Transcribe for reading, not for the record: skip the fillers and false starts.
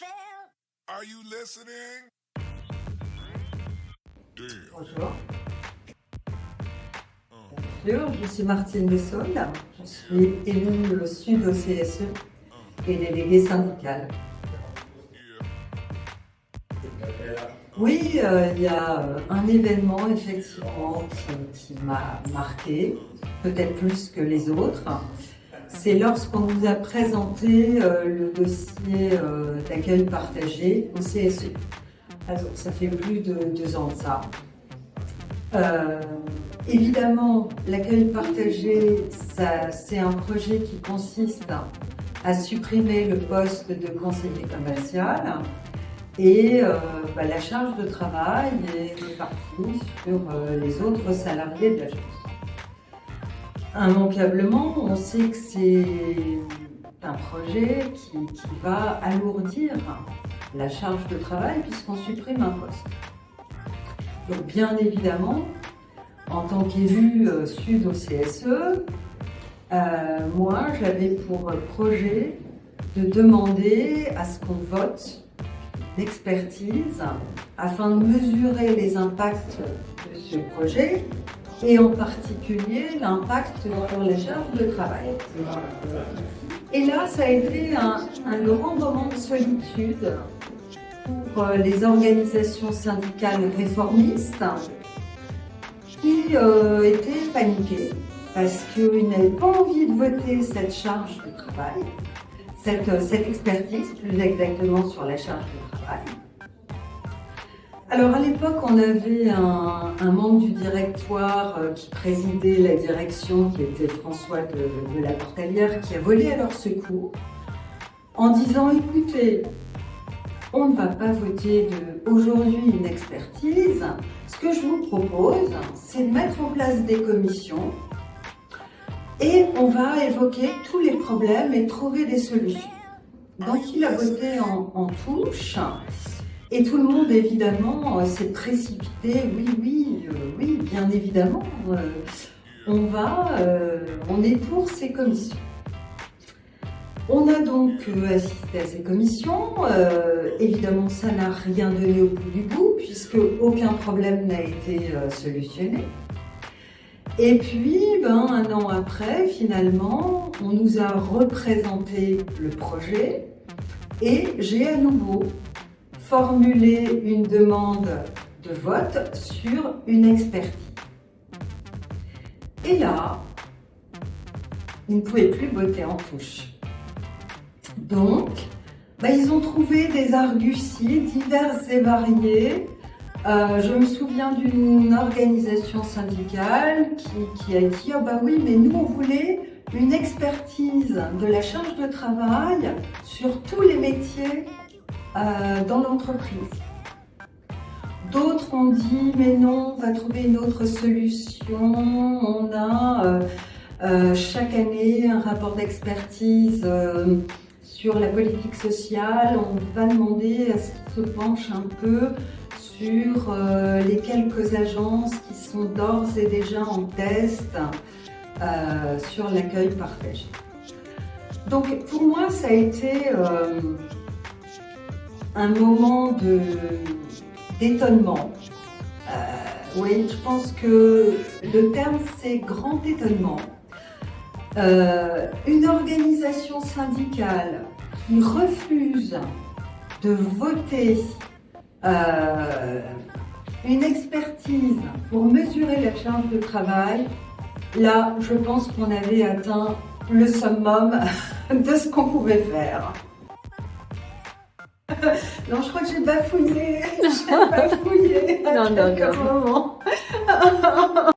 Are you listening? Damn. Bonjour. Je suis Martine Dessaules, je suis élue Sud au CSE et déléguée syndicale. Oui, il y a un événement effectivement qui m'a marqué, peut-être plus que les autres. C'est lorsqu'on nous a présenté le dossier d'accueil partagé au CSE. Alors, ça fait plus de 2 ans de ça. Évidemment, l'accueil partagé, c'est un projet qui consiste à supprimer le poste de conseiller commercial et la charge de travail est répartie sur les autres salariés de l'agence. Immanquablement, on sait que c'est un projet qui va alourdir la charge de travail puisqu'on supprime un poste. Donc bien évidemment, en tant qu'élu Sud au CSE, moi j'avais pour projet de demander à ce qu'on vote l'expertise afin de mesurer les impacts de ce projet et en particulier l'impact sur les charges de travail. Et là, ça a été un grand moment de solitude pour les organisations syndicales réformistes qui étaient paniquées parce qu'ils n'avaient pas envie de voter cette charge de travail, cette expertise plus exactement sur la charge de travail. Alors à l'époque, on avait un membre du directoire qui présidait la direction, qui était François de la Portalière, qui a volé à leur secours en disant « Écoutez, on ne va pas voter aujourd'hui une expertise. Ce que je vous propose, c'est de mettre en place des commissions et on va évoquer tous les problèmes et trouver des solutions. » Donc il a voté en touche. Et tout le monde, évidemment, s'est précipité. Oui, bien évidemment, on est pour ces commissions. On a donc assisté à ces commissions. Évidemment, ça n'a rien donné au bout du bout, puisque aucun problème n'a été solutionné. Et puis, un an après, finalement, on nous a représenté le projet et j'ai à nouveau formuler une demande de vote sur une expertise. Et là, ils ne pouvaient plus voter en touche. Donc, ils ont trouvé des arguties diverses et variées. Je me souviens d'une organisation syndicale qui a dit « Ah oui, mais nous on voulait une expertise de la charge de travail sur tous les métiers dans l'entreprise. » D'autres ont dit mais non, on va trouver une autre solution. On a chaque année un rapport d'expertise sur la politique sociale. On va demander à ce qu'il se penche un peu sur les quelques agences qui sont d'ores et déjà en test sur l'accueil partagé. Donc pour moi ça a été un moment d'étonnement. Oui, je pense que le terme c'est grand étonnement. Une organisation syndicale qui refuse de voter une expertise pour mesurer la charge de travail, là je pense qu'on avait atteint le summum de ce qu'on pouvait faire. Non, je crois que j'ai bafouillé. Non. Moment.